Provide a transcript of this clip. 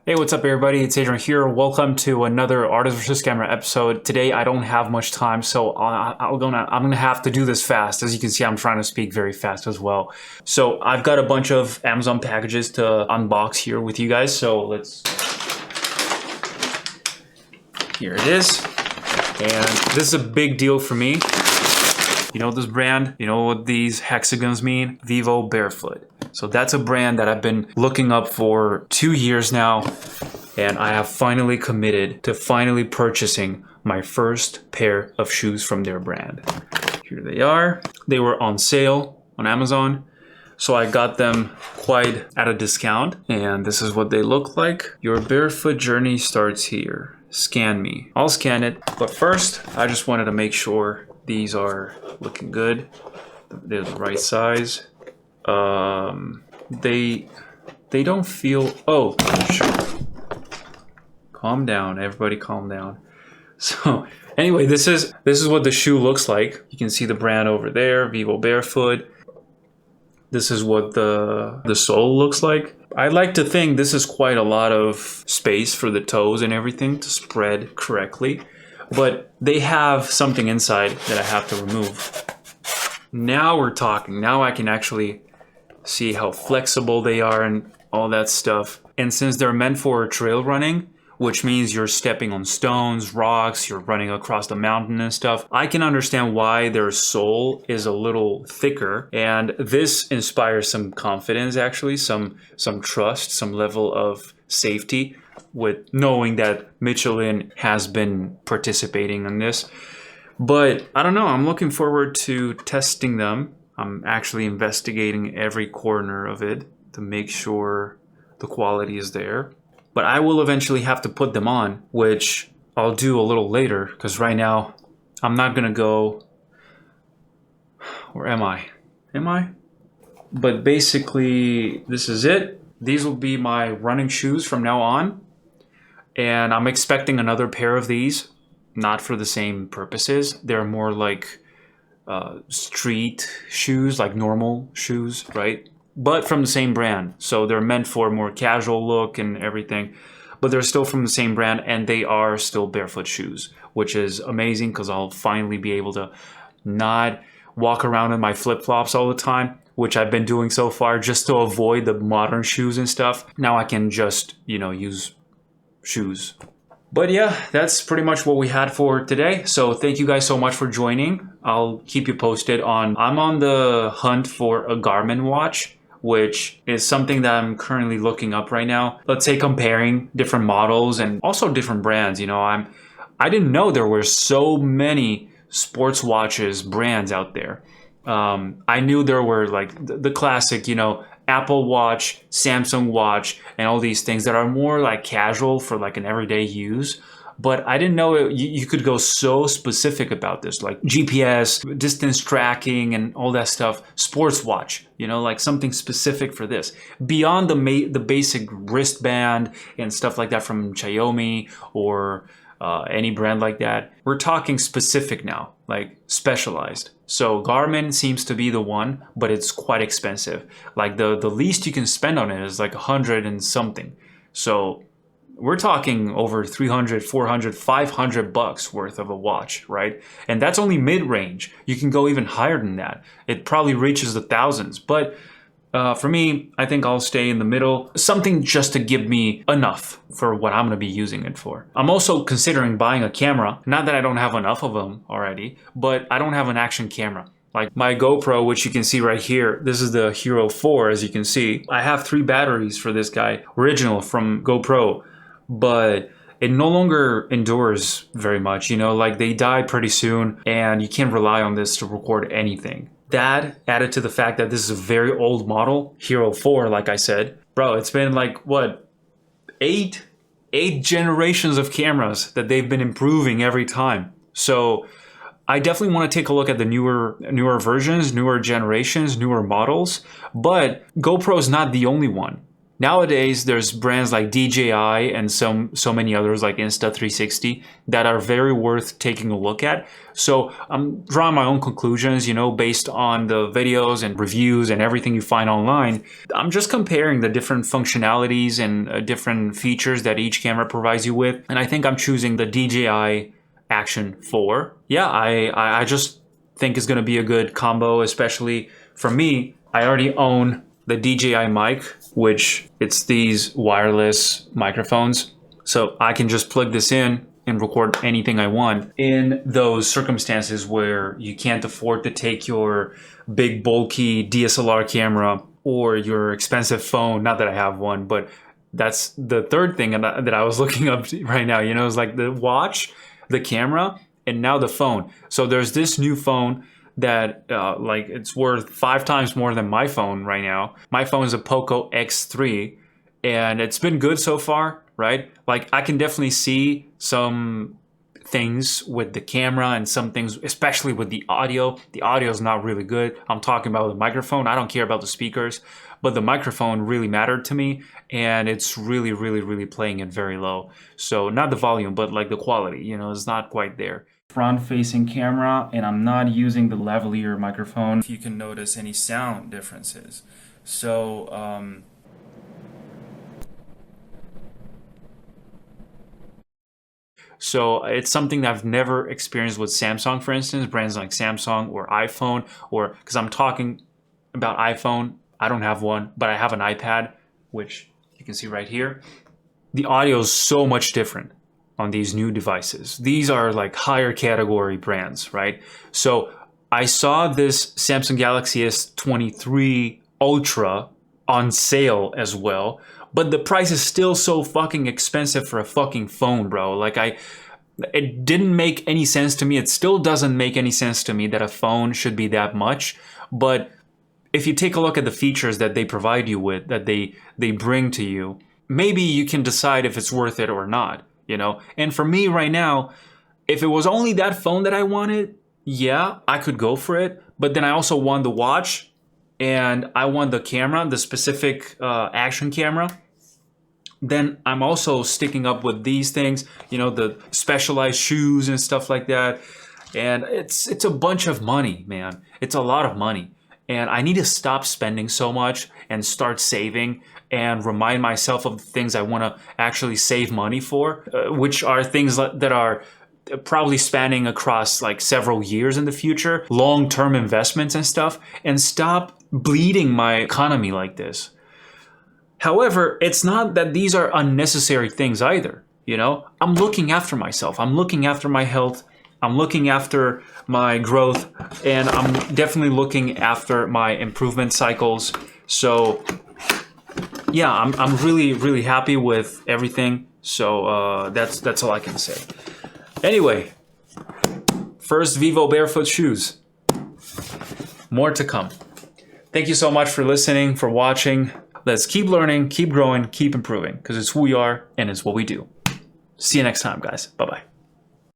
Hey, what's up everybody? It's Adrian here. Welcome to another Artist vs. Camera episode. Today I don't have much time, so I'm gonna have to do this fast. As you can see, I'm trying to speak very fast as well. So I've got a bunch of Amazon packages to unbox here with you guys. So here it is. And this is a big deal for me. You know this brand? You know what these hexagons mean? Vivobarefoot. So that's a brand that I've been looking up for 2 years now, and I have finally committed to finally purchasing my first pair of shoes from their brand. Here they are. They were on sale on Amazon, so I got them quite at a discount, and this is what they look like. Your barefoot journey starts here. Scan me. I'll scan it, but first I just wanted to make sure these are looking good. They're the right size. They don't feel, oh, sure. Calm down, everybody calm down. So anyway, this is what the shoe looks like. You can see the brand over there, Vivobarefoot. This is what the sole looks like. I like to think this is quite a lot of space for the toes and everything to spread correctly, but they have something inside that I have to remove. Now we're talking. Now I can actually see how flexible they are and all that stuff. And since they're meant for trail running, which means you're stepping on stones, rocks, you're running across the mountain and stuff, I can understand why their sole is a little thicker. And this inspires some confidence, actually, some trust, some level of safety with knowing that Michelin has been participating in this. But I don't know, I'm looking forward to testing them. I'm actually investigating every corner of it to make sure the quality is there. But I will eventually have to put them on, which I'll do a little later, because right now I'm not gonna go, or am I? Am I? But basically, this is it. These will be my running shoes from now on. And I'm expecting another pair of these, not for the same purposes. They're more like street shoes, like normal shoes, right? But from the same brand. So they're meant for a more casual look and everything, but they're still from the same brand, and they are still barefoot shoes, which is amazing because I'll finally be able to not walk around in my flip-flops all the time, which I've been doing so far just to avoid the modern shoes and stuff. Now I can just, you know, use shoes. But yeah, that's pretty much what we had for today. So thank you guys so much for joining. I'll keep you posted on, I'm on the hunt for a Garmin watch, which is something that I'm currently looking up right now. Let's say comparing different models and also different brands. You know, I didn't know there were so many sports watches brands out there. I knew there were like the classic, you know, Apple Watch, Samsung Watch, and all these things that are more like casual for like an everyday use. But I didn't know you could go so specific about this, like GPS, distance tracking, and all that stuff. Sports watch, you know, like something specific for this. Beyond the basic wristband and stuff like that from Xiaomi or any brand like that. We're talking specific now, like specialized. So Garmin seems to be the one, but it's quite expensive. Like the least you can spend on it is like 100 and something. So we're talking over 300, 400, 500 bucks worth of a watch, right? And that's only mid-range. You can go even higher than that. It probably reaches the thousands, but for me, I think I'll stay in the middle. Something just to give me enough for what I'm gonna be using it for. I'm also considering buying a camera. Not that I don't have enough of them already, but I don't have an action camera. Like my GoPro, which you can see right here, this is the Hero 4, as you can see. I have 3 batteries for this guy, original from GoPro, but it no longer endures very much, you know, like they die pretty soon and you can't rely on this to record anything. That added to the fact that this is a very old model, Hero 4, like I said. Bro, it's been like, what, eight generations of cameras that they've been improving every time. So I definitely want to take a look at the newer versions, newer generations, newer models, but GoPro is not the only one. Nowadays, there's brands like DJI and so many others like Insta360 that are very worth taking a look at. So I'm drawing my own conclusions, you know, based on the videos and reviews and everything you find online. I'm just comparing the different functionalities and different features that each camera provides you with. And I think I'm choosing the DJI Action 4. Yeah, I just think it's going to be a good combo, especially for me. I already own the DJI mic, which it's these wireless microphones. So I can just plug this in and record anything I want. In those circumstances where you can't afford to take your big bulky DSLR camera or your expensive phone, not that I have one, but that's the third thing that I was looking up right now. You know, it's like the watch, the camera, and now the phone. So there's this new phone that like it's worth 5 times more than my phone right now. My phone is a Poco X3 and it's been good so far, right? Like I can definitely see some things with the camera and some things, especially with the audio. The audio is not really good. I'm talking about the microphone. I don't care about the speakers, but the microphone really mattered to me and it's really playing it very low. So not the volume, but like the quality, you know, it's not quite there. Front-facing camera, and I'm not using the lavalier microphone. If you can notice any sound differences. So it's something that I've never experienced with Samsung, for instance, brands like Samsung or iPhone, or because I'm talking about iPhone, I don't have one, but I have an iPad, which you can see right here. The audio is so much different on these new devices. These are like higher category brands, right? So I saw this Samsung Galaxy S23 Ultra on sale as well, but the price is still so fucking expensive for a fucking phone, bro. Like it didn't make any sense to me. It still doesn't make any sense to me that a phone should be that much. But if you take a look at the features that they provide you with, that they bring to you, maybe you can decide if it's worth it or not. You know, and for me right now, if it was only that phone that I wanted, yeah, I could go for it. But then I also want the watch and I want the camera, the specific action camera. Then I'm also sticking up with these things, you know, the specialized shoes and stuff like that. And it's a bunch of money, man. It's a lot of money. And I need to stop spending so much and start saving and remind myself of the things I want to actually save money for, which are things that are probably spanning across like several years in the future, long-term investments and stuff, and stop bleeding my economy like this. However, it's not that these are unnecessary things either. You know, I'm looking after myself. I'm looking after my health. I'm looking after my growth, and I'm definitely looking after my improvement cycles. So yeah, I'm really happy with everything. So that's all I can say. Anyway, first Vivobarefoot shoes. More to come. Thank you so much for listening, for watching. Let's keep learning, keep growing, keep improving, because it's who we are and it's what we do. See you next time, guys. Bye-bye.